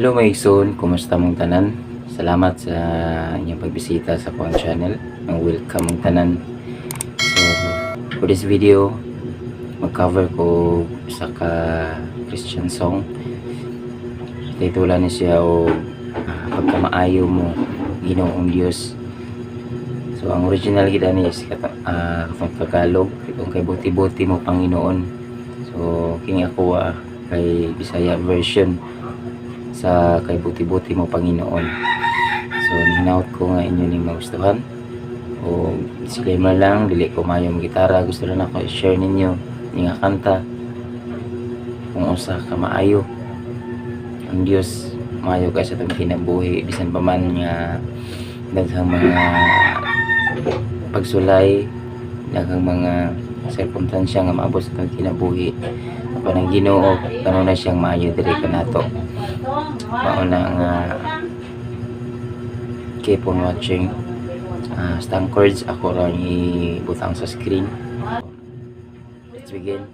Hello Maison, kumusta mong tanan? Salamat sa inyong pagbisita sa akong channel. Welcome mong tanan. So, for this video, mag-cover ko sa ka Christian song. Titulan ni siya o pagkamaayo mo, Ginoong Diyos. So, ang original gida ni is Tagalog, itong kay buti-buti mo Panginoon. So, king ako kay Bisaya version sa kay buti-buti mo Panginoon. So nihinaut ko nga inyo ning magustuhan. O disclaimer lang, dili ko mayo ang gitara, gusto lang ako i-share ninyo ning nga kanta kung usa ka maayo ang Dios, maayo ka sa itong kinabuhi bisan pa man nga daghang mga pagsulay, daghang mga sirkumstansya nga maabot sa itong kinabuhi. Panang Ginoo kanon na siyang maayo diri kanato. Mauna nga keep on watching. Stang chords ako lang ibutang sa screen. Let's begin.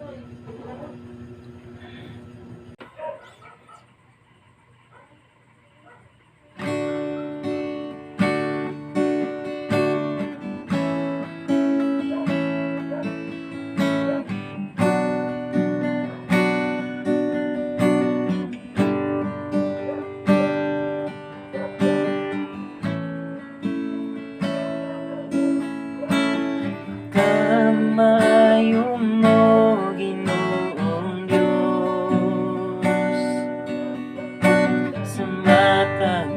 Kamayo mo, Ginoong Diyos, sa matag